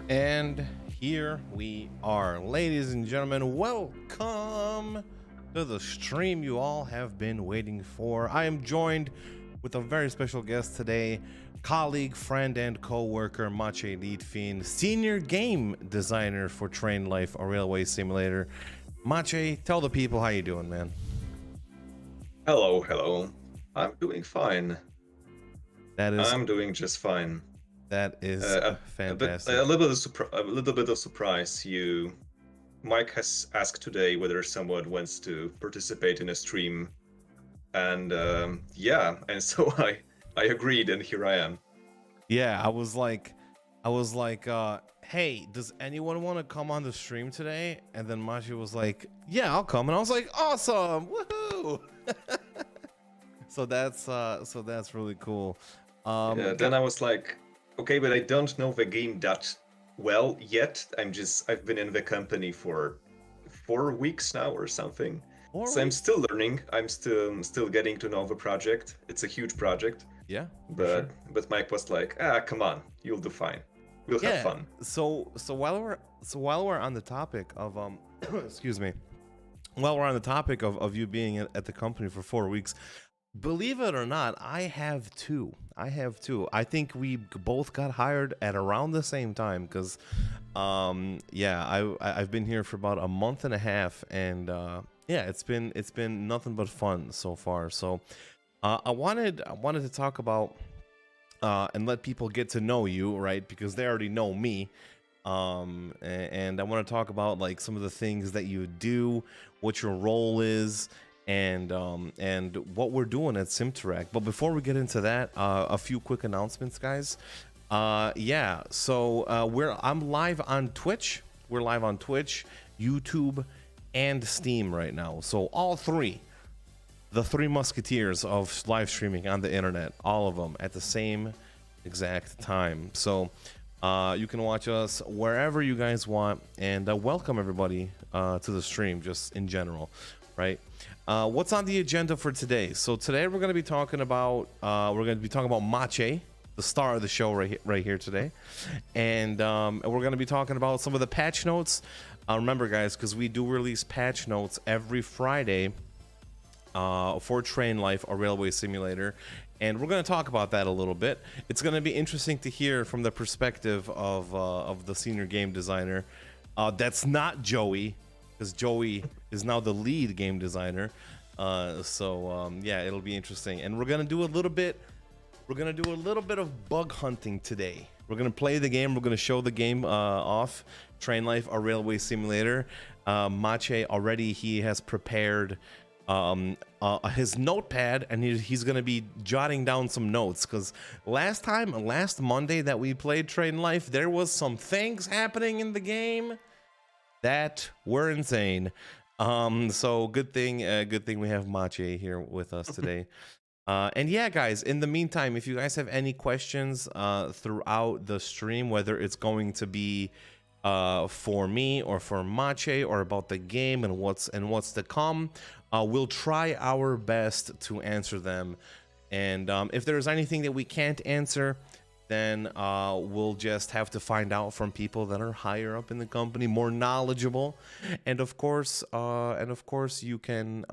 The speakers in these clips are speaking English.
And here we are, ladies and gentlemen. Welcome to the stream you all have been waiting for. I am joined with a very special guest today, colleague, friend, and co-worker Maciej Litwin, senior game designer for TRAINLIFE, a railway simulator. Maciej, tell the people how you doing, man. Hello. I'm doing fine. I'm doing just fine. That is fantastic. A little bit of surprise. Mike has asked today whether someone wants to participate in a stream, and and so I agreed, and here I am. Yeah, I was like, hey, does anyone want to come on the stream today? And then Maciej was like, yeah, I'll come. And I was like, awesome, woohoo! So that's really cool. Then I was like, okay, but I don't know the game that well yet. I've been in the company for 4 weeks now or something. I'm still learning. I'm still getting to know the project. It's a huge project. Yeah. But Mike was like, come on, you'll do fine. We'll have fun. So while we're on the topic of excuse me, while we're on the topic of you being at the company for 4 weeks, believe it or not, I have two. I think we both got hired at around the same time because I've been here for about a month and a half, and it's been nothing but fun so far. So I wanted to talk about and let people get to know you, right? Because they already know me. And I want to talk about like some of the things that you do, what your role is, and what we're doing at SimTeract. But before we get into that, a few quick announcements, guys. So I'm live on Twitch. We're live on Twitch, YouTube, and Steam right now. So all three. The three musketeers of live streaming on the internet, all of them at the same exact time. So you can watch us wherever you guys want, and welcome everybody to the stream, just in general, right? What's on the agenda for today? So today we're going to be talking about Maciej, the star of the show right here today, and we're going to be talking about some of the patch notes. Remember, guys, because we do release patch notes every Friday for TRAINLIFE, a railway simulator, and we're going to talk about that a little bit. It's going to be interesting to hear from the perspective of the senior game designer. That's not Joey, because Joey is now the lead game designer. It'll be interesting, and we're going to do a little bit of bug hunting today. We're going to play the game. We're going to show the game off. TRAINLIFE, a railway simulator. Maciej already, he has prepared his notepad, and he's gonna be jotting down some notes, because last Monday that we played TRAINLIFE, there was some things happening in the game that were insane. So good thing we have Maciej here with us today. And yeah, guys, in the meantime, if you guys have any questions throughout the stream, whether it's going to be for me or for Maciej, or about the game and what's to come, we'll try our best to answer them. And if there's anything that we can't answer, then we'll just have to find out from people that are higher up in the company, more knowledgeable. And of course you can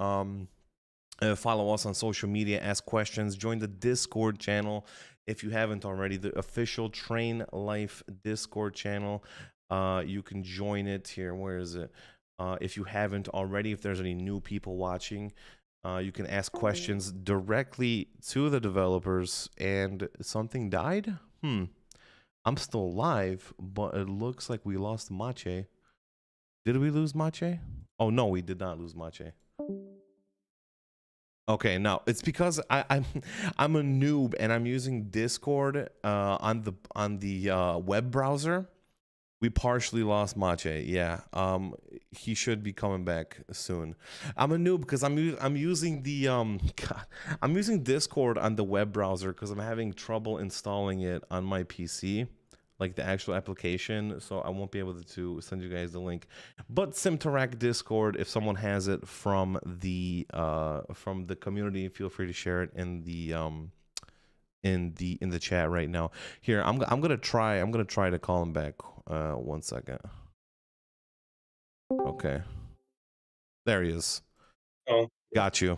follow us on social media, ask questions, join the Discord channel if you haven't already, the official TRAINLIFE Discord channel. You can join it here. Where is it? If you haven't already, if there's any new people watching, you can ask questions directly to the developers. And something died? I'm still live, but it looks like we lost Maciej. Did we lose Maciej? Oh no, we did not lose Maciej. Okay, now it's because I'm a noob and I'm using Discord on the web browser. We partially lost Maciej. Yeah, he should be coming back soon. I'm a noob because I'm using the I'm using Discord on the web browser because I'm having trouble installing it on my PC, like the actual application. So I won't be able to send you guys the link. But SimTeract Discord, if someone has it from the community, feel free to share it in in the chat right now. Here, I'm gonna try to call him back. 1 second. Okay, there he is. Oh, Got you.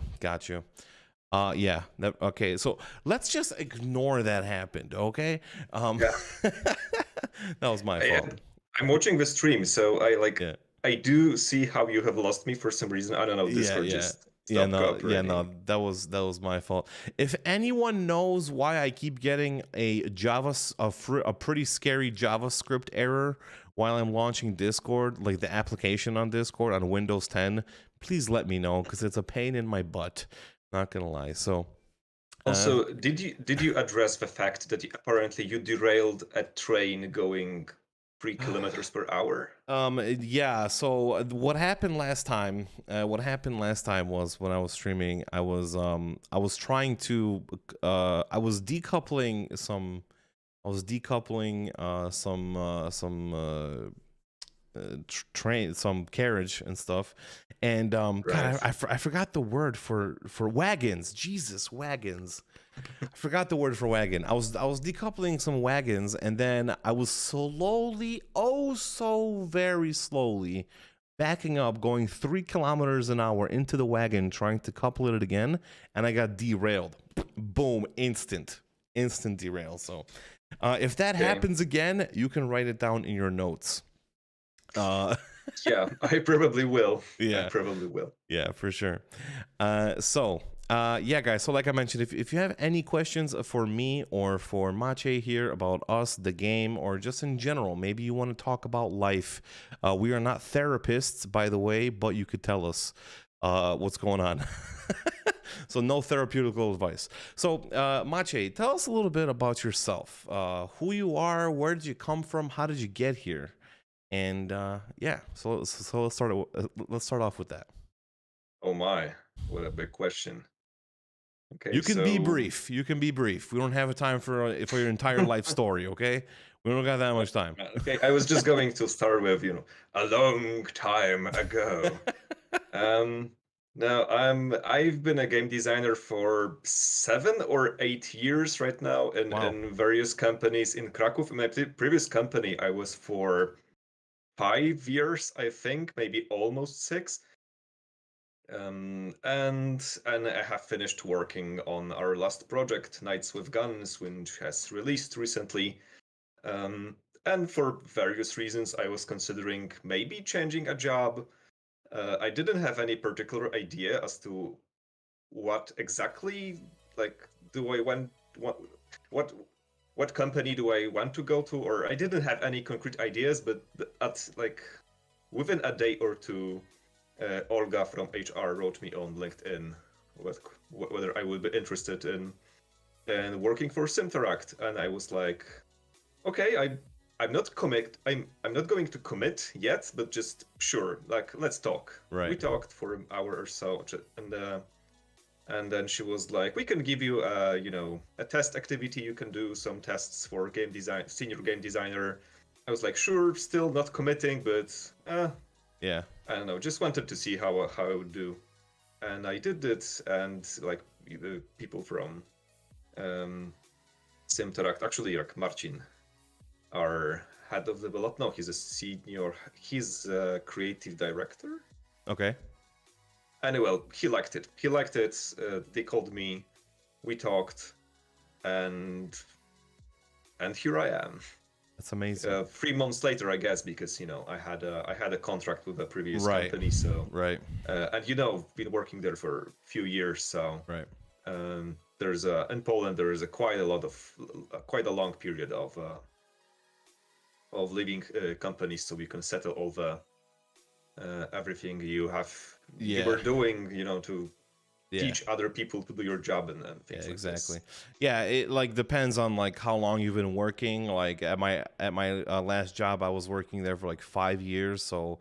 Yeah. Okay. So let's just ignore that happened. Okay. yeah. That was my fault. I'm watching the stream, so Yeah. I do see how you have lost me for some reason. I don't know. Discord Yeah. just stopped cooperating. No. That was my fault. If anyone knows why I keep getting a pretty scary JavaScript error while I'm launching Discord, like the application on Discord on Windows 10, please let me know because it's a pain in my butt. Not gonna lie. So. Also, did you address the fact that apparently you derailed a train going 3 kilometers per hour? Yeah, so what happened last time was when I was streaming, I was trying to I was decoupling some train, some carriage and stuff, and Right. God, I forgot the word for wagons. Jesus, wagons. I forgot the word for wagon. I was decoupling some wagons, and then I was slowly, oh so very slowly, backing up, going 3 kilometers an hour into the wagon, trying to couple it again, and I got derailed. Boom, instant derail. So if that happens again, you can write it down in your notes. Yeah, I probably will. Yeah, I probably will. Yeah, for sure. Yeah, guys. So, like I mentioned, if you have any questions for me or for Maciej here about us, the game, or just in general, maybe you want to talk about life. We are not therapists, by the way, but you could tell us what's going on. So, no therapeutical advice. So, Maciej, tell us a little bit about yourself. Who you are, where did you come from, how did you get here? And yeah, so let's start off with that. Oh my, what a big question. Okay, you can be brief. You can be brief. We don't have a time for your entire life story. Okay, we don't got that much time. Okay, I was just going to start with a long time ago. Now I've been a game designer for 7 or 8 years right now in various companies in Kraków. In my previous company, I was for 5 years, I think, maybe almost 6. And I have finished working on our last project, Knights with Guns, which has released recently. And for various reasons, I was considering maybe changing a job. I didn't have any particular idea as to what exactly, do I want, what company do I want to go to, or I didn't have any concrete ideas, but within a day or two, Olga from HR wrote me on LinkedIn whether I would be interested in working for Simteract, and I was like, okay, I'm not going to commit yet, but just sure, let's talk. Right. We talked for an hour or so, and then she was like, we can give you a test activity. You can do some tests for game design, senior game designer. I was like, sure, still not committing, but yeah, I don't know, just wanted to see how I would do. And I did it, and the people from Simteract, actually Marcin, our head of development. No, he's a creative director. Okay. Anyway, he liked it. They called me, we talked, and here I am. That's amazing. 3 months later, I guess, because I had a contract with a previous company, so right. And been working there for a few years, so right. There's in Poland there is quite a long period of leaving companies, so we can settle all the everything you were doing, to teach other people to do your job and things like exactly. this. Yeah, it depends on how long you've been working. Like at my last job, I was working there for 5 years, so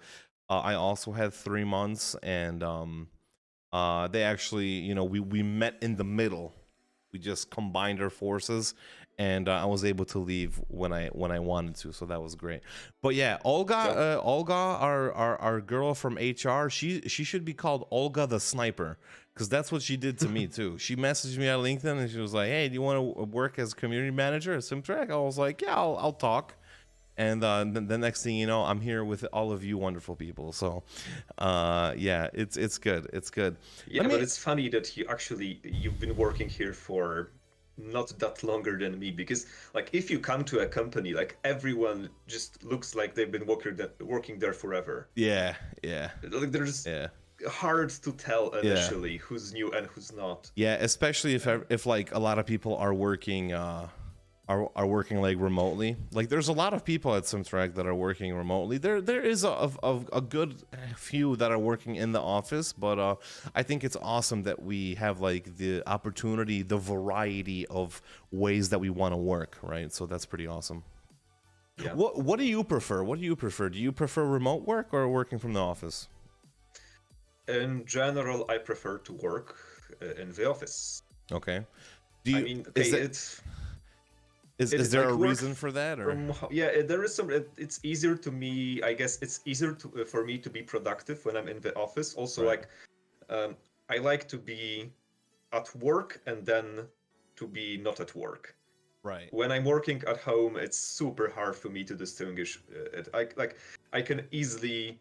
I also had 3 months, and they actually we met in the middle. We just combined our forces, and I was able to leave when I wanted to, so that was great. But yeah, Olga, our girl from HR, she should be called Olga the Sniper, because that's what she did to me too. She messaged me on LinkedIn and she was like, "Hey, do you want to work as community manager at SimTrack?" I was like, "Yeah, I'll talk." And the next thing you know, I'm here with all of you wonderful people. So, yeah, it's good. It's good. Yeah, but it's funny that you've been working here for not that longer than me, because like if you come to a company, like everyone just looks like they've been working there forever. Yeah, yeah, Like there's yeah. hard to tell initially who's new and who's not. Yeah, especially if like a lot of people are working are working like remotely. Like there's a lot of people at SimTrack that are working remotely. There is a good few that are working in the office, but I think it's awesome that we have like the opportunity, the variety of ways that we want to work, right? So that's pretty awesome. Yeah. What do you prefer? What do you prefer? Do you prefer remote work or working from the office? In general, I prefer to work in the office. Okay. Do you, I mean, okay, is there like a reason for that, or yeah, there is some. It's easier to me, I guess. It's easier for me to be productive when I'm in the office. Also, Right. like, I like to be at work and then to be not at work. right? When I'm working at home, it's super hard for me to distinguish it. I can easily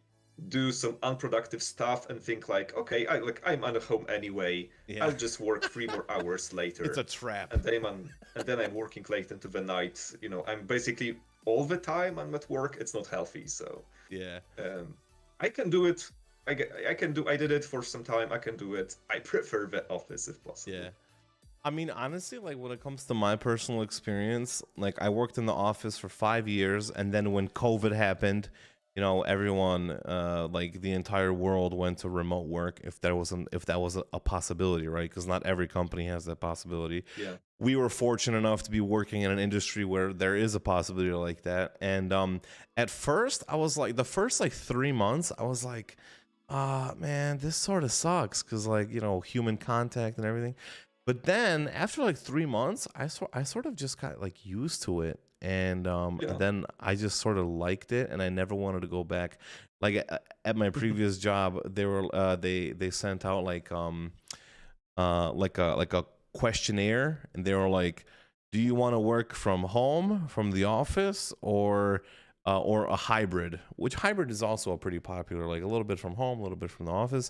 do some unproductive stuff and think like, okay, I'm at home anyway. Yeah. I'll just work 3 more hours later. It's a trap. And then I'm working late into the night. You know, I'm basically all the time I'm at work. It's not healthy. So Yeah. I can do it. I did it for some time. I can do it. I prefer the office if possible. Yeah. I mean, honestly, like when it comes to my personal experience, like I worked in the office for 5 years, and then when COVID happened, you know, everyone, like the entire world went to remote work if that was a possibility, right? Because not every company has that possibility. Yeah. We were fortunate enough to be working in an industry where there is a possibility like that. And at first, I was like, the first like 3 months, I was like, man, this sort of sucks because like, you know, human contact and everything. But then after like 3 months, I sort of just got like used to it, and then I just sort of liked it, and I never wanted to go back. Like at my previous job, they sent out like a questionnaire, and they were like, "Do you want to work from home, from the office, or a hybrid?" Which hybrid is also a pretty popular, like a little bit from home, a little bit from the office.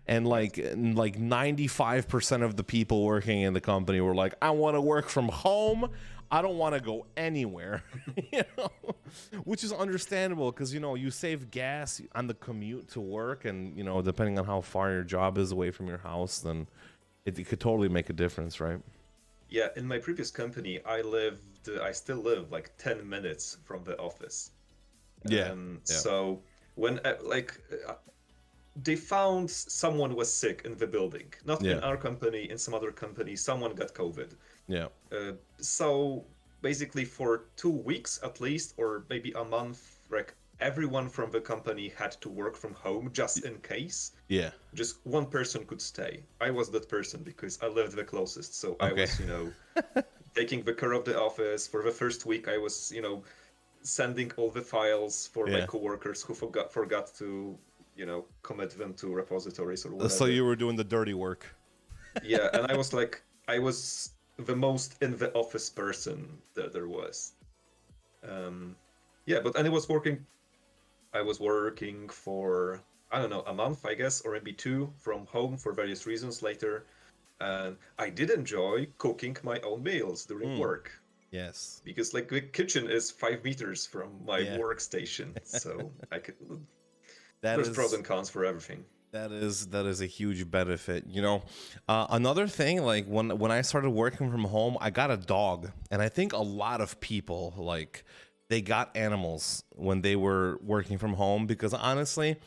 And like 95% of the people working in the company were like, "I want to work from home. I don't want to go anywhere." You know, which is understandable because, you know, you save gas on the commute to work, and, you know, depending on how far your job is away from your house, then it could totally make a difference, right? Yeah, in my previous company, I still live like 10 minutes from the office. Yeah. So when they found someone was sick in the building, not in our company, in some other company, someone got COVID. Yeah. So basically for 2 weeks at least, or maybe a month, like everyone from the company had to work from home just in case. Yeah. Just one person could stay. I was that person because I lived the closest. So I was, you know, taking the care of the office. For the first week, I was, you know, sending all the files for my coworkers who forgot to, you know, commit them to repositories or whatever. So you were doing the dirty work. Yeah, and I was the most in the office person that there was. Yeah, but and I was working for, I don't know, a month, I guess, or maybe 2 from home for various reasons later. And I did enjoy cooking my own meals during work. Yes. Because like the kitchen is 5 meters from my workstation. So I could there's pros and cons for everything. That is a huge benefit. You know, another thing, like when I started working from home, I got a dog, and I think a lot of people like they got animals when they were working from home, because honestly,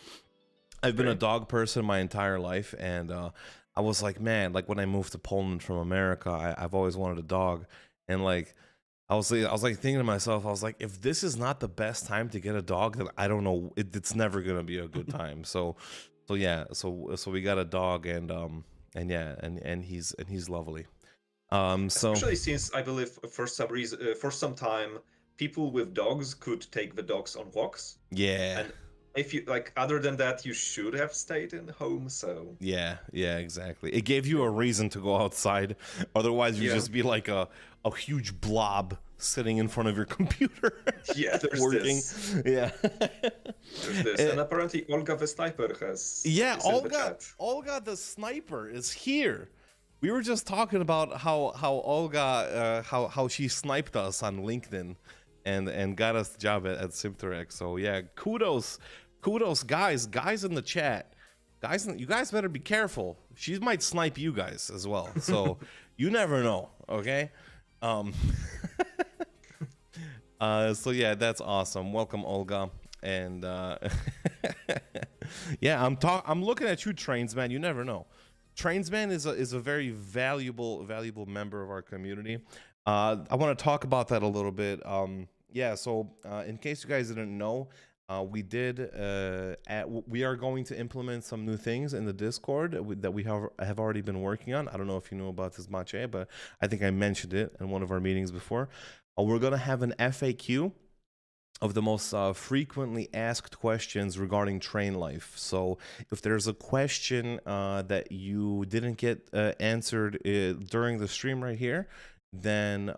I've been a dog person my entire life, and I was like, man, like when I moved to Poland from America, I've always wanted a dog, and like I was like thinking to myself, I was like, if this is not the best time to get a dog, then I don't know, it's never gonna be a good time. So yeah, so we got a dog, and he's lovely. So Especially since I believe for some reason, for some time, people with dogs could take the dogs on walks, yeah. and if you like, other than that, you should have stayed in home. So Yeah, yeah, exactly. It gave you a reason to go outside. Otherwise, you'd yeah, just be like a huge blob sitting in front of your computer yeah. There's working. this. Yeah. There's this, and apparently Olga the sniper Yeah, is in the chat. Olga the sniper is here. We were just talking about how Olga how she sniped us on LinkedIn and got us the job at Simterek. So yeah, kudos guys in the chat. You guys better be careful. She might snipe you guys as well. So you never know, okay? So yeah, that's awesome. Welcome, Olga. And yeah, I'm looking at you, Trainsman. You never know. Trainsman is a very valuable member of our community. I want to talk about that a little bit. Yeah, so in case you guys didn't know, we are going to implement some new things in the Discord that we have already been working on. I don't know if you know about this, Maciej, but I think I mentioned it in one of our meetings before. We're gonna have an FAQ of the most frequently asked questions regarding train life. So if there's a question that you didn't get answered during the stream right here, then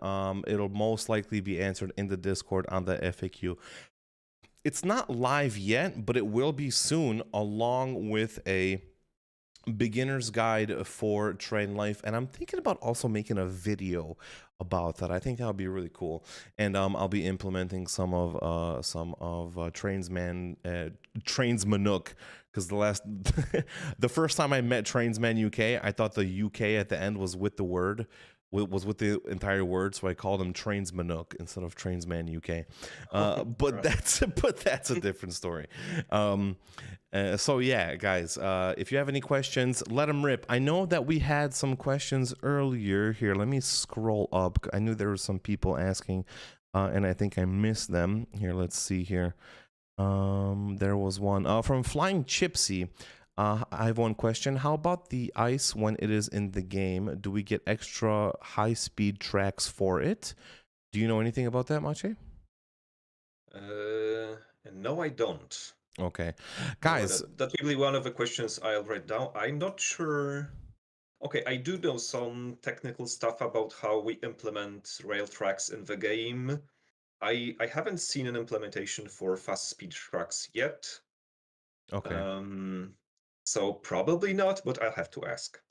it'll most likely be answered in the Discord on the FAQ. It's not live yet, but it will be soon, along with a beginner's guide for train life. And I'm thinking about also making a video about that. I think that would be really cool. And I'll be implementing some of Trainsman Trainsmanook, because the first time I met Trainsman UK, I thought the UK at the end was with the word. Was with the entire word, so I called him Trainsmanook instead of Trainsman UK. But Right. that's a different story. So yeah, guys, if you have any questions, let them rip. I know that we had some questions earlier. Here, let me scroll up. I knew there were some people asking, and I think I missed them. Here, let's see here. There was one from Flying Chipsy. I have one question. How about the ice when it is in the game? Do we get extra high-speed tracks for it? Do you know anything about that, Maciej? No, I don't. Okay. No, Guys. that will be one of the questions I'll write down. I'm not sure. Okay, I do know some technical stuff about how we implement rail tracks in the game. I haven't seen an implementation for fast speed tracks yet. Okay. So probably not, but I'll have to ask.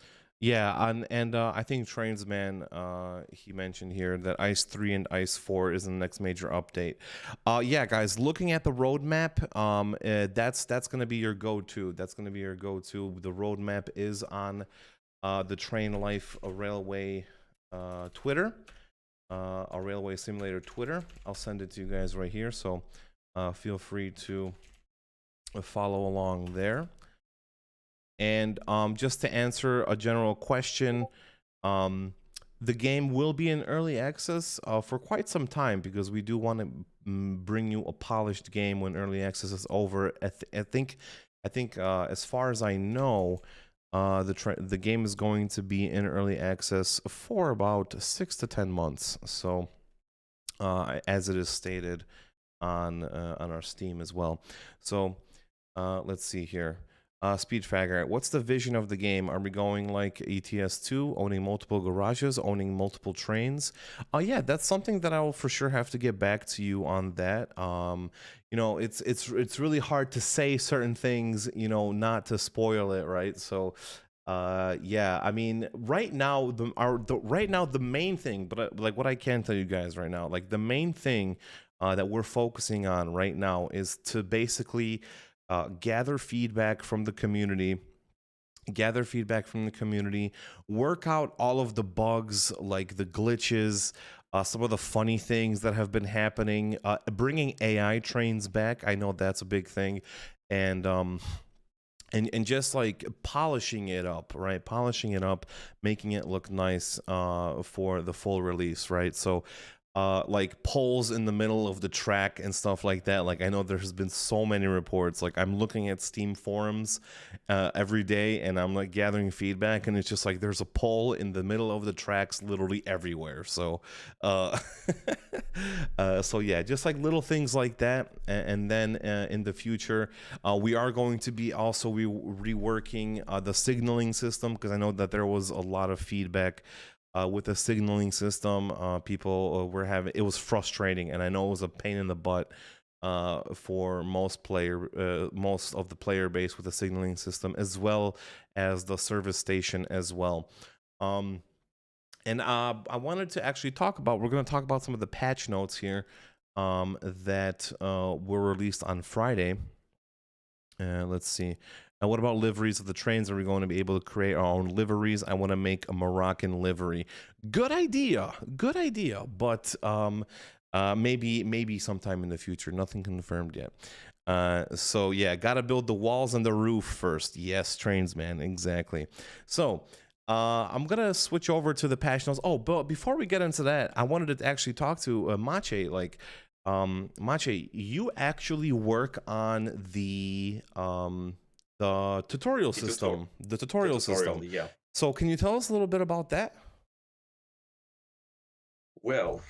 Yeah, and I think Trainsman, he mentioned here that Ice 3 and Ice 4 is the next major update. Yeah, guys, looking at the roadmap, that's going to be your go-to. That's going to be your go-to. The roadmap is on the Train Life Railway Twitter, a Railway Simulator Twitter. I'll send it to you guys right here, so feel free to follow along there. And just to answer a general question, the game will be in early access for quite some time, because we do want to bring you a polished game when early access is over. I think as far as I know, the game is going to be in early access for about 6 to 10 months. So as it is stated on our Steam as well. So let's see here. Speedfagger, what's the vision of the game? Are we going like ETS2, owning multiple garages, owning multiple trains? Yeah, that's something that I will for sure have to get back to you on that. You know, it's really hard to say certain things, you know, not to spoil it, right? So yeah, I mean, right now the main thing, but like what I can tell you guys right now, like the main thing that we're focusing on right now is to basically gather feedback from the community, work out all of the bugs, like the glitches, some of the funny things that have been happening, bringing AI trains back. I know that's a big thing. And just like polishing it up, right? Polishing it up, making it look nice for the full release, right? So like poles in the middle of the track and stuff like that. Like I know there's been so many reports. Like I'm looking at Steam forums every day, and I'm like gathering feedback, and it's just like there's a pole in the middle of the tracks, literally everywhere. So, uh, so yeah, just like little things like that. And then in the future, we are going to be also reworking the signaling system, because I know that there was a lot of feedback with the signaling system. People were having, it was frustrating, and I know it was a pain in the butt for most of the player base with the signaling system, as well as the service station as well. And I wanted to actually we're going to talk about some of the patch notes here that were released on Friday. Let's see. What about liveries of the trains? Are we going to be able to create our own liveries? I want to make a Moroccan livery. Good idea. Good idea. But maybe sometime in the future. Nothing confirmed yet. So yeah, got to build the walls and the roof first. Yes, trains, man. Exactly. So I'm going to switch over to the patch notes. Oh, but before we get into that, I wanted to actually talk to Maciej. Like, Maciej, you actually work on the tutorial system. The tutorial system. Yeah. So can you tell us a little bit about that? Well,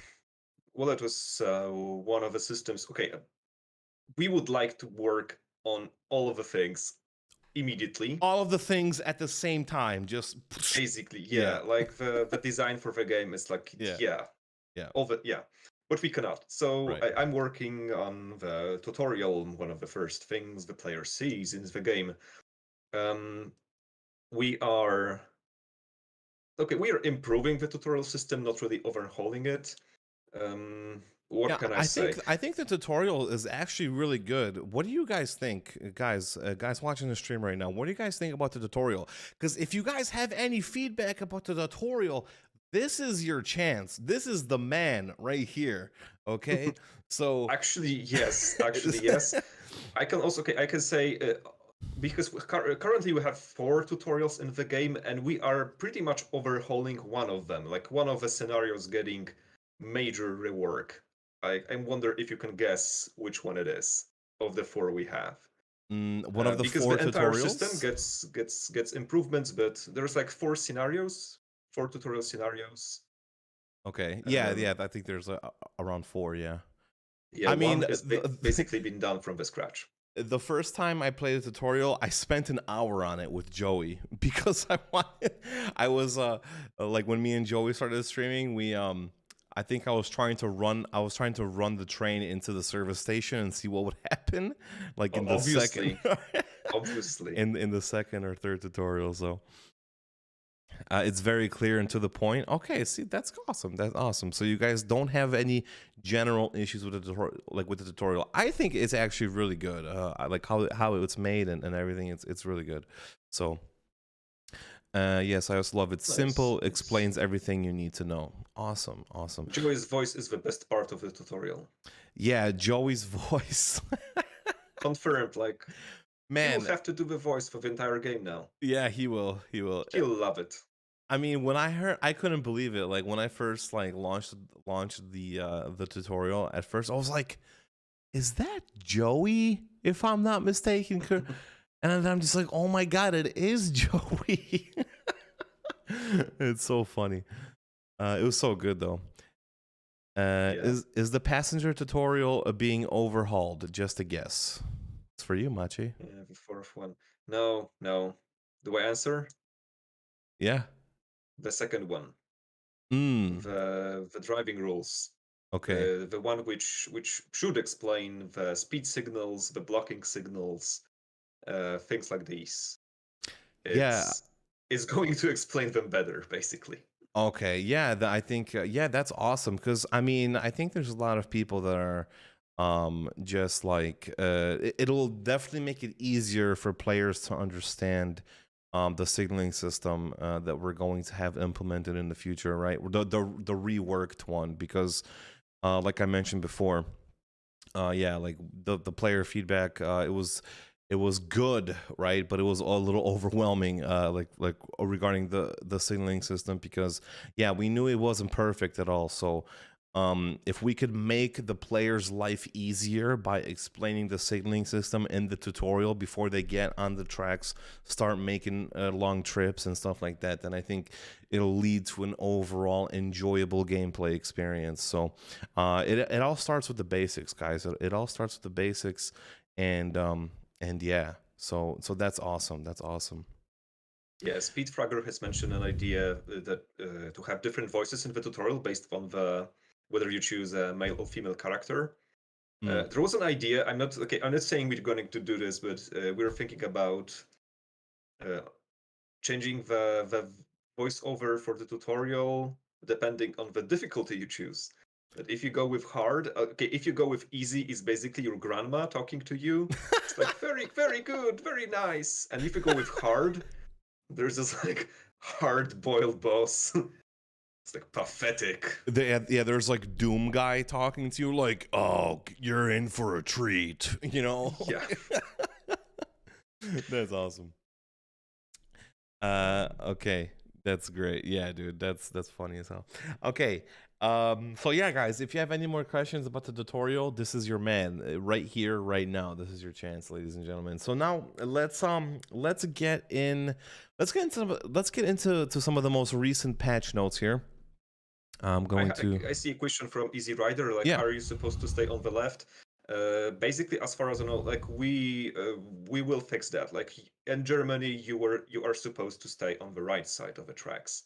it was one of the systems. Okay, we would like to work on all of the things immediately. All of the things at the same time, just basically, yeah. Like the design for the game is like, yeah. All the, yeah. But we cannot. So right. I'm working on the tutorial. One of the first things the player sees in the game. We are improving the tutorial system, not really overhauling it. What can I say? I think the tutorial is actually really good. What do you guys think, guys watching the stream right now? What do you guys think about the tutorial? Because if you guys have any feedback about the tutorial, this is your chance. This is the man right here. Okay, so actually yes. I can say because currently we have 4 tutorials in the game, and we are pretty much overhauling one of them. Like one of the scenarios getting major rework. I wonder if you can guess which one it is of the 4 we have. One of the because 4 the entire tutorials system gets improvements, but there's like 4 scenarios, 4 tutorial scenarios. Okay. Yeah. I think there's around 4. Yeah. Yeah. I mean, it's basically been done from the scratch. The first time I played the tutorial, I spent an hour on it with Joey because I was like when me and Joey started streaming, I think I was trying to run the train into the service station and see what would happen, like in the second, obviously, in the second or third tutorial. So it's very clear and to the point. Okay, see, that's awesome. That's awesome. So you guys don't have any general issues with the tutorial. I think it's actually really good. I like how it's made and everything. It's really good. So. Yes, I also love it. Nice. Simple, explains everything you need to know. Awesome. Joey's voice is the best part of the tutorial. Yeah, Joey's voice. Confirmed, like, man, he'll have to do the voice for the entire game now. Yeah, he will. He'll love it. I mean, when I heard, I couldn't believe it. Like when I first launched the tutorial, at first I was like, "Is that Joey?" If I'm not mistaken. And I'm just like, oh my God, it is Joey. It's so funny. It was so good though. Is the passenger tutorial being overhauled? Just a guess. It's for you, Maciej. Yeah, the 4th one. No. Do I answer? Yeah. The second one. The driving rules. Okay. The one which should explain the speed signals, the blocking signals. Things like these. It's going to explain them better, basically. Okay, yeah, I think that's awesome, because I mean, I think there's a lot of people that are just like it'll definitely make it easier for players to understand the signaling system that we're going to have implemented in the future, right? The reworked one, because like I mentioned before, like the player feedback, it was good, right? But it was a little overwhelming, like regarding the signaling system, because we knew it wasn't perfect at all. So If we could make the player's life easier by explaining the signaling system in the tutorial before they get on the tracks, start making long trips and stuff like that, then I think it'll lead to an overall enjoyable gameplay experience. So it all starts with the basics, guys. It all starts with the basics, and yeah, so that's awesome. That's awesome. Yeah, Speedfragger has mentioned an idea that to have different voices in the tutorial based on the whether you choose a male or female character. There was an idea. I'm not saying we're going to do this, but we're thinking about changing the voiceover for the tutorial depending on the difficulty you choose. But if you go with hard, if you go with easy, it's basically your grandma talking to you. It's like very, very good, very nice. And if you go with hard, there's this like hard-boiled boss. It's like pathetic. There's like Doom guy talking to you like, oh, you're in for a treat, you know? Yeah. That's awesome. Okay. That's great. Yeah, dude, that's funny as hell. Okay. So yeah, guys, if you have any more questions about the tutorial, this is your man right here, right now. This is your chance, ladies and gentlemen. So now let's get into some of the most recent patch notes here. I'm going I see a question from Easy Rider. Like, Yeah. are you supposed to stay on the left? Basically, as far as I know, like we will fix that. Like in Germany, you are supposed to stay on the right side of the tracks,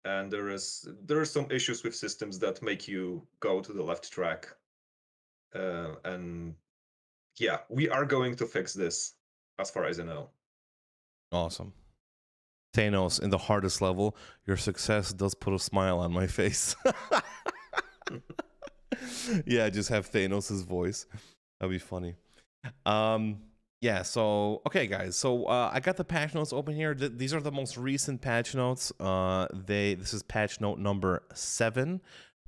and there are some issues with systems that make you go to the left track. And yeah, we are going to fix this, as far as I know. Awesome. Thanos in the hardest level, your success does put a smile on my face. Yeah, just have Thanos's voice. That'd be funny. Yeah, so okay, guys. So I got the patch notes open here. These are the most recent patch notes. This is patch note number 7.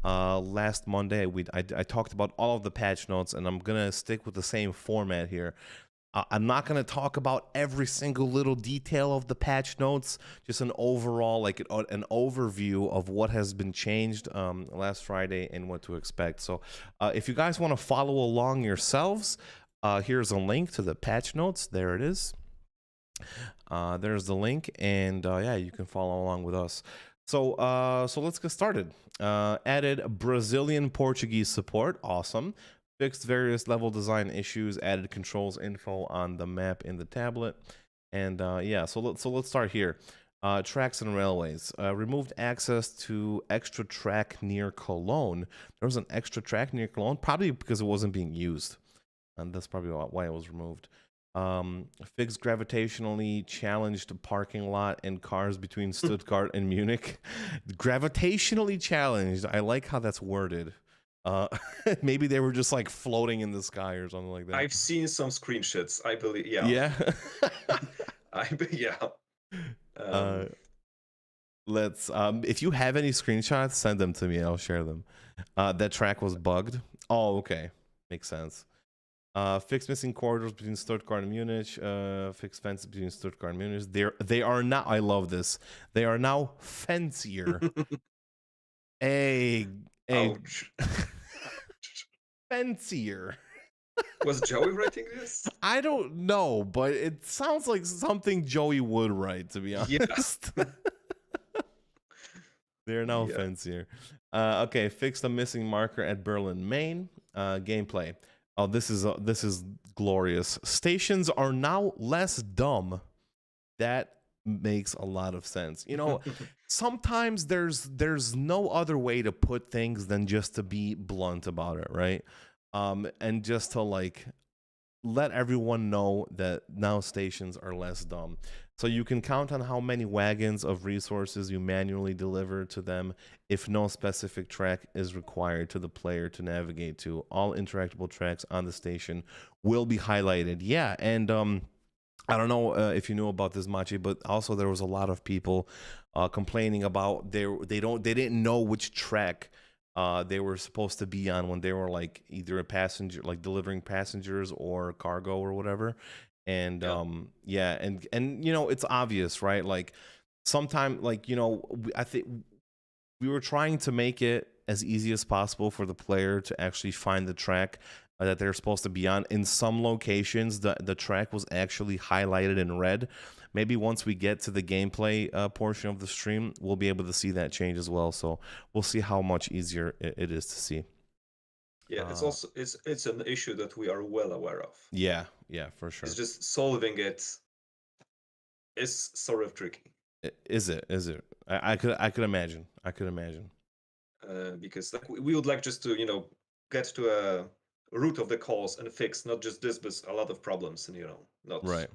Last Monday I talked about all of the patch notes, and I'm gonna stick with the same format here. I'm not going to talk about every single little detail of the patch notes, just an overall, like an overview of what has been changed last Friday and what to expect. So if you guys want to follow along yourselves, here's a link to the patch notes. There it is. There's the link, and yeah, you can follow along with us. So let's get started. Added Brazilian Portuguese support. Awesome. Fixed various level design issues, added controls info on the map in the tablet, and yeah. So let's start here. Tracks and railways. Removed access to extra track near Cologne. There was an extra track near Cologne, probably because it wasn't being used, and that's probably why it was removed. Fixed gravitationally challenged parking lot and cars between Stuttgart and Munich. Gravitationally challenged. I like how that's worded. Maybe they were just like floating in the sky or something like that. I've seen some screenshots, I believe. Yeah. Yeah. Yeah. Let's if you have any screenshots, send them to me. I'll share them. That track was bugged. Oh, okay. Makes sense. Fixed missing corridors between Stuttgart and Munich. Fixed fences between Stuttgart and Munich. They are now. I love this. They are now fancier. Ouch. Fancier. Was Joey writing this? I don't know, but it sounds like something Joey would write, to be honest. Yeah. They're now fancier. Okay, fix the missing marker at Berlin, Maine. Gameplay. Oh, this is glorious. Stations are now less dumb. That makes a lot of sense. You know, sometimes there's no other way to put things than just to be blunt about it, right? And just to like let everyone know that now stations are less dumb. So you can count on how many wagons of resources you manually deliver to them if no specific track is required to the player to navigate to. All interactable tracks on the station will be highlighted. Yeah, and I don't know if you knew about this, Maciej, but also there was a lot of people complaining about they didn't know which track they were supposed to be on when they were like either a passenger, like delivering passengers or cargo or whatever. And yeah, and you know, it's obvious, right? Like sometime, like, you know, I think we were trying to make it as easy as possible for the player to actually find the track that they're supposed to be on. In some locations, the track was actually highlighted in red. Maybe once we get to the gameplay portion of the stream, we'll be able to see that change as well. So we'll see how much easier it is to see. Yeah, it's also it's an issue that we are well aware of. Yeah, for sure. It's just solving it is sort of tricky. Is it? I could imagine. Because like we would like just to get to a root of the cause and fix not just this but a lot of problems, and not right.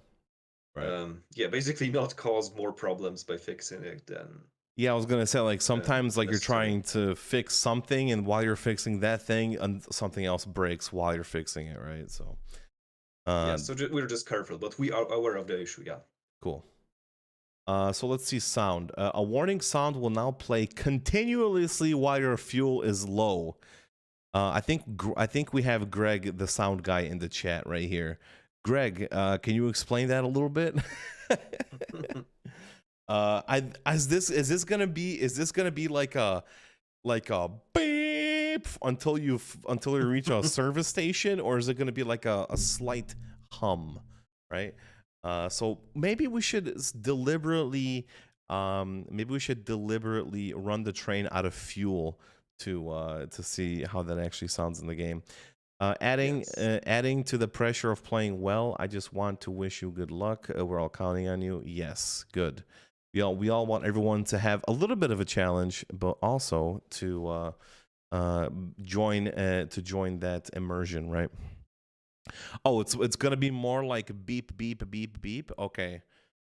yeah, basically not cause more problems by fixing it than. Yeah, I was gonna say, like, sometimes like you're trying to fix something, and while you're fixing that thing, something else breaks while you're fixing it, right? So yeah, so we're just careful, but we are aware of the issue. Yeah, cool. So let's see sound. A warning sound will now play continuously while your fuel is low. I think we have Greg, the sound guy, in the chat right here. Greg, can you explain that a little bit? Is this gonna be like a beep until you reach a service station, or is it gonna be like a slight hum, right? So maybe we should deliberately run the train out of fuel to see how that actually sounds in the game. Adding to the pressure of playing well, I just want to wish you good luck. We're all counting on you. Yes, good. We all want everyone to have a little bit of a challenge, but also to join that immersion, right? Oh, it's gonna be more like beep beep beep beep. Okay,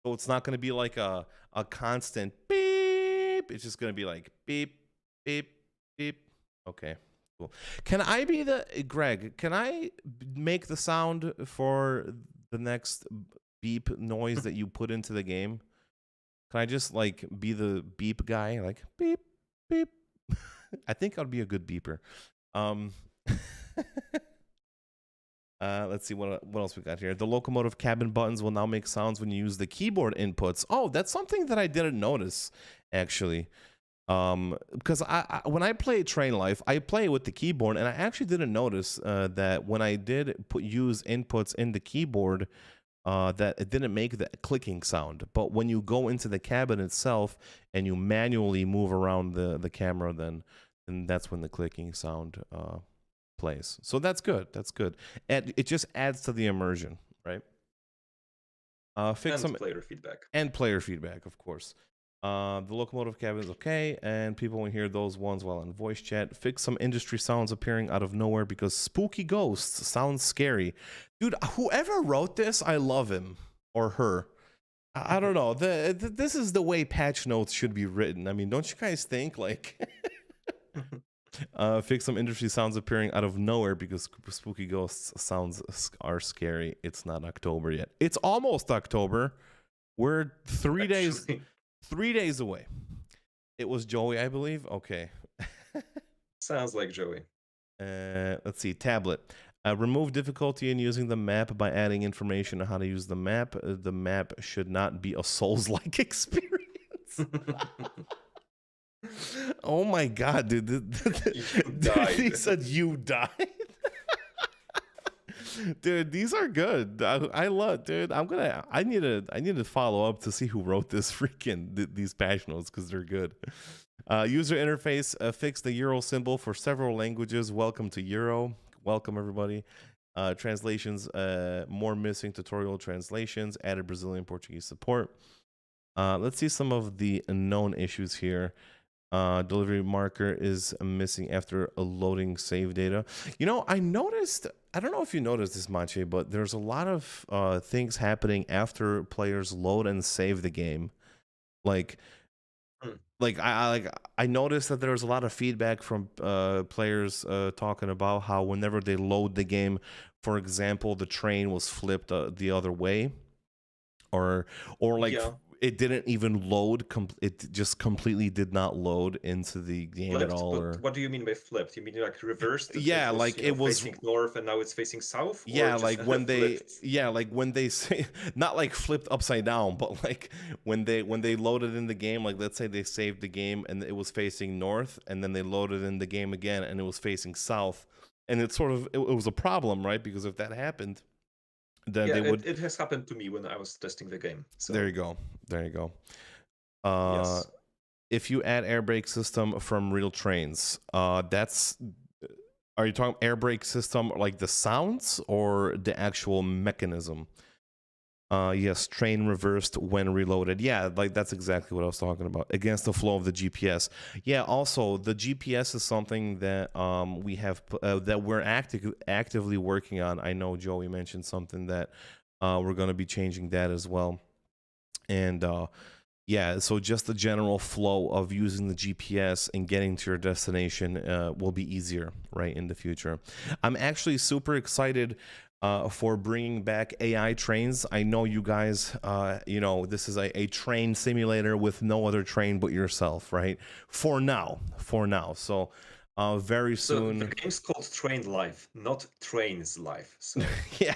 so it's not gonna be like a constant beep. It's just gonna be like beep beep beep. Okay, cool. Can I be Greg? Can I make the sound for the next beep noise that you put into the game? Can I just like be the beep guy? Like beep beep. I think I'll be a good beeper. Let's see what else we got here. The locomotive cabin buttons will now make sounds when you use the keyboard inputs. Oh, that's something that I didn't notice, actually. Because when I play Train Life, I play with the keyboard, and I actually didn't notice that when I did use inputs in the keyboard, that it didn't make the clicking sound. But when you go into the cabin itself and you manually move around the camera, then that's when the clicking sound plays. So that's good. And it just adds to the immersion, right? Fix some player feedback. And player feedback, of course. The locomotive cabin is okay, and people won't hear those ones while in voice chat. Fix some industry sounds appearing out of nowhere because spooky ghosts sounds scary. Dude, whoever wrote this, I love him or her. I don't know. This is the way patch notes should be written. I mean, don't you guys think? Like, fix some industry sounds appearing out of nowhere because spooky ghosts sounds are scary. It's not October yet. It's almost October. We're 3 days. 3 days away. It was Joey, I believe. Okay. Sounds like Joey. Let's see. Tablet. Remove difficulty in using the map by adding information on how to use the map. The map should not be a Souls-like experience. Oh my God, dude. You died. He said you died. Dude, these are good. I love, dude. I need to follow up to see who wrote this these patch notes because they're good. User interface, fix the Euro symbol for several languages. Welcome to Euro. Welcome everybody. Translations, more missing tutorial translations. Added Brazilian Portuguese support. Let's see some of the known issues here. Delivery marker is missing after a loading save data. I noticed, I don't know if you noticed this, Maciej, but there's a lot of things happening after players load and save the game. Like I noticed that there was a lot of feedback from players talking about how whenever they load the game, for example, the train was flipped the other way, or like. Yeah. it didn't even load. It just completely did not load into the game at Flipped, all. but Or what do you mean by flipped? You mean like reversed? yeah, It was, like it was. facing north and now it's facing south, or Yeah, just like when they, flipped? yeah, like when they say, not like flipped upside down, but like when they loaded in the game, like let's say they saved the game and it was facing north, and then they loaded in the game again and it was facing south, and it sort of it was a problem, right? Because if that happened, then Yeah, they would. it has happened to me when I was testing the game. There So you go, there you go. Uh, yes. if you add air brake system from real trains, that's. Are you talking air brake system like the sounds or the actual mechanism? Yes, train reversed when reloaded. Yeah, like that's exactly what I was talking about. Against the flow of the GPS. Yeah, also the GPS is something that we have that we're actively working on. I know Joey mentioned something that we're going to be changing that as well. And yeah, so just the general flow of using the GPS and getting to your destination will be easier, right, in the future. I'm actually super excited for bringing back AI trains. I know you guys, this is a train simulator with no other train but yourself, right? For now. So very So soon. the game's called TRAINLIFE, not Trains Life. So yeah,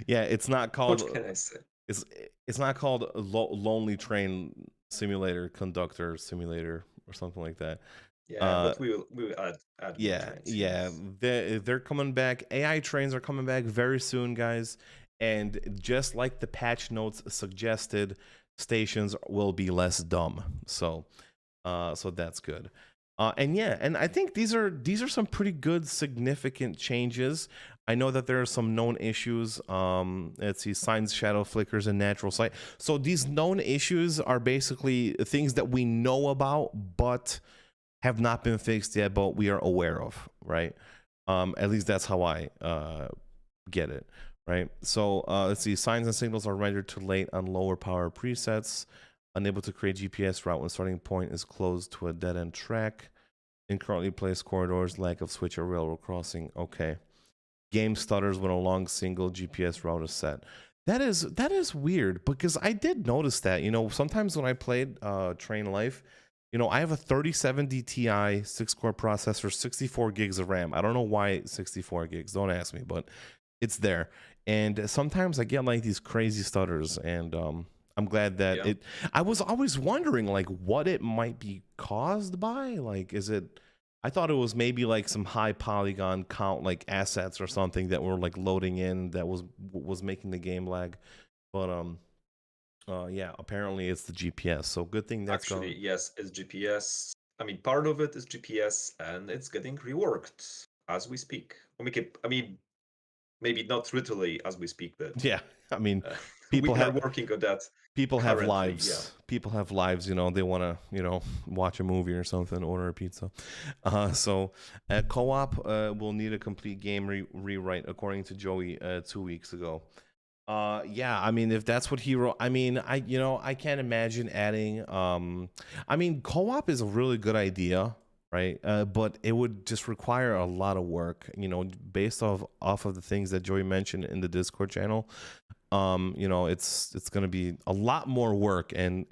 yeah, it's not called. what can I say? It's not called Lonely Train Simulator, Conductor Simulator, or something like that. Yeah, but we will add more Yeah, trains. yeah, Yes. they're coming back. AI trains are coming back very soon, guys. And just like the patch notes suggested, stations will be less dumb. So that's good. And yeah, and I think these are some pretty good, significant changes. I know that there are some known issues. Let's see, signs, shadow flickers, and natural sight. So these known issues are basically things that we know about, but have not been fixed yet, but we are aware of, right? At least that's how I get it, right? So let's see, signs and signals are rendered too late on lower power presets. Unable to create GPS route when starting point is closed to a dead-end track. Incorrectly placed corridors, lack of switch or railroad crossing. Okay. Game stutters when a long single GPS route is set. That is weird, because I did notice that, sometimes when I played Train Life, I have a 3070 Ti 6-core processor, 64 gigs of RAM. I don't know why 64 gigs. Don't ask me, but it's there. And sometimes I get like these crazy stutters, and I'm glad that I was always wondering like what it might be caused by. Like, is it? I thought it was maybe like some high polygon count like assets or something that were like loading in that was making the game lag. But yeah, apparently it's the GPS. So good thing that's Actually, gone. yes, it's GPS. I mean, part of it is GPS, and it's getting reworked as we speak. I mean, maybe not literally as we speak, but Yeah, I mean, we people are have working on that people have currently. Yeah. lives. People have lives. They want to watch a movie or something, order a pizza. So co-op will need a complete game rewrite, according to Joey 2 weeks ago. Yeah, I mean, if that's what he wrote, I mean, I can't imagine adding. I mean, co-op is a really good idea, right? But it would just require a lot of work, based off of the things that Joey mentioned in the Discord channel. It's going to be a lot more work, and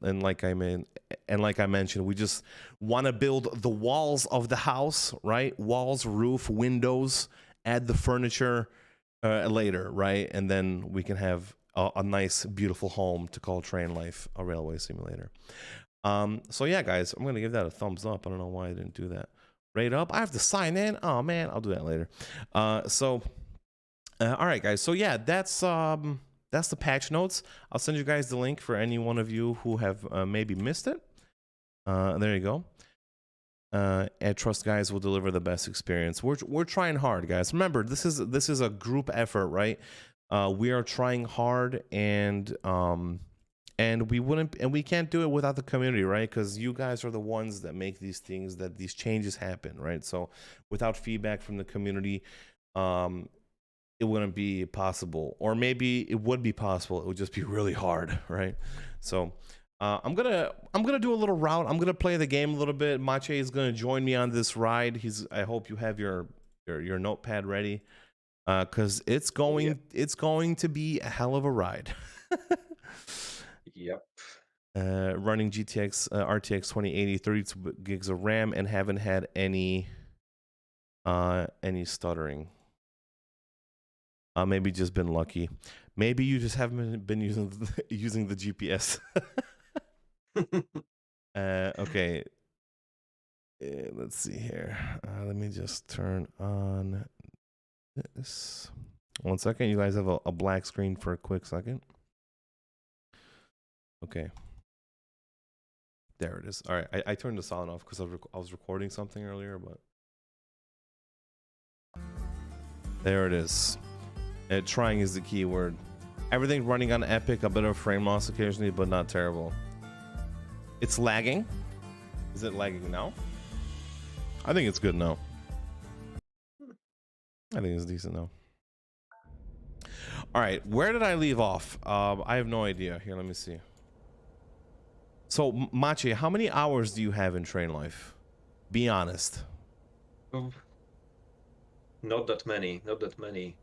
like I mentioned, we just want to build the walls of the house, right? Walls, roof, windows, add the furniture later, right? And then we can have a nice, beautiful home to call Train Life, a railway simulator. So yeah, guys, I'm gonna give that a thumbs up. I don't know why I didn't do that. Rate up. I have to sign in. Oh man, I'll do that later. All right, guys. So yeah, that's the patch notes. I'll send you guys the link for any one of you who have maybe missed it. There you go. And trust guys will deliver the best experience. We're trying hard, guys. Remember, this is a group effort, right? We are trying hard, and we can't do it without the community, right? Because you guys are the ones that make these things, that these changes happen, right? So without feedback from the community, it wouldn't be possible, or maybe it would be possible. It would just be really hard, right? So I'm gonna do a little route. I'm gonna play the game a little bit. Maciej is gonna join me on this ride. I hope you have your notepad ready, because it's going to be a hell of a ride. Yep. Running GTX RTX 2080, 32 gigs of RAM, and haven't had any stuttering. Maybe just been lucky. Maybe you just haven't been using using the GPS. Okay. Let's see here. Let me just turn on this. 1 second. You guys have a black screen for a quick second. Okay. There it is. All right. I turned the sound off because I was recording something earlier, but there it is. Trying is the key word. Everything running on Epic, a bit of frame loss occasionally, but not terrible. It's lagging. Is it lagging now? I think it's good now. I think it's decent now. All right, where did I leave off? I have no idea. Here, let me see. So, Maciej, how many hours do you have in Train Life? Be honest. Oh, not that many. Not that many.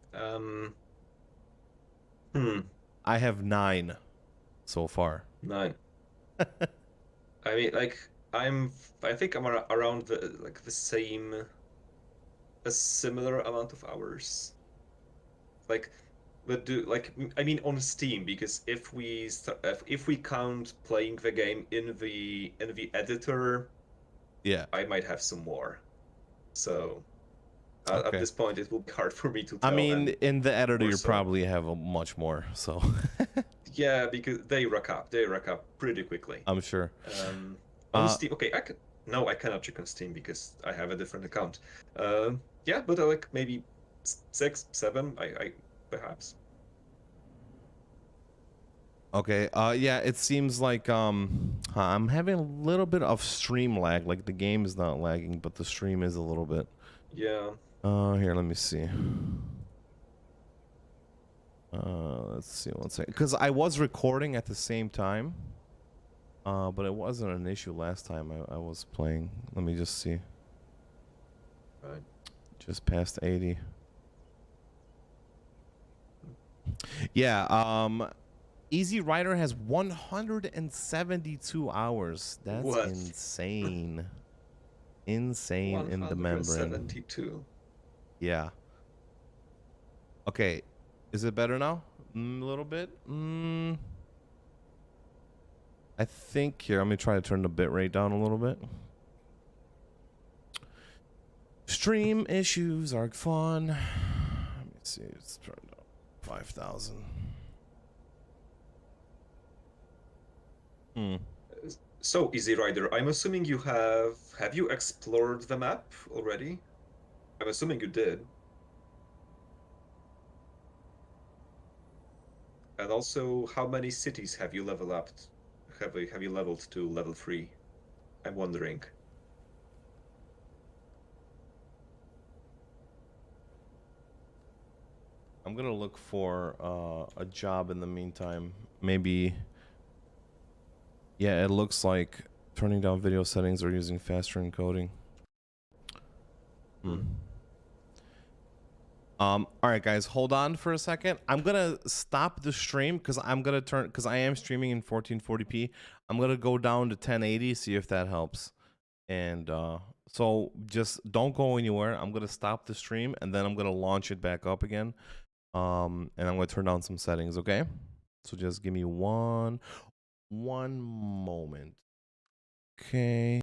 I have 9 so far. 9. I mean, like, I think I'm around the same, a similar amount of hours. Like, but I mean on Steam, because if we count playing the game in the editor, Yeah. I might have some more. So Okay. at this point, it will be hard for me to I tell. mean, in the editor, you so. probably have much more. So. Yeah, because they rack up pretty quickly. I'm sure. On Steam, okay, I cannot check on Steam because I have a different account. Yeah, but like maybe 6, 7, I perhaps. Okay. Yeah, it seems like I'm having a little bit of stream lag. Like the game is not lagging, but the stream is a little bit. Yeah. Here, let me see. Let's see 1 second. Because I was recording at the same time. But it wasn't an issue last time I was playing. Let me just see. Right. Just past 80. Yeah, Easy Rider has 172 hours. That's What? insane. Insane in the membrane. 172. Yeah. Okay. Is it better now? A little bit? I think here, let me try to turn the bitrate down a little bit. Stream issues are fun. Let me see. It's turned up 5,000. So, Easy Rider, I'm assuming you have you explored the map already? I'm assuming you did. And also, how many cities have you leveled up? Have you leveled to level 3? I'm wondering. I'm gonna look for a job in the meantime. Maybe. Yeah, it looks like turning down video settings or using faster encoding. All right, guys, hold on for a second. I'm gonna stop the stream because I am streaming in 1440p. I'm gonna go down to 1080, see if that helps. And so just don't go anywhere. I'm gonna stop the stream and then I'm gonna launch it back up again. And I'm gonna turn down some settings, okay? So just give me one moment. Okay.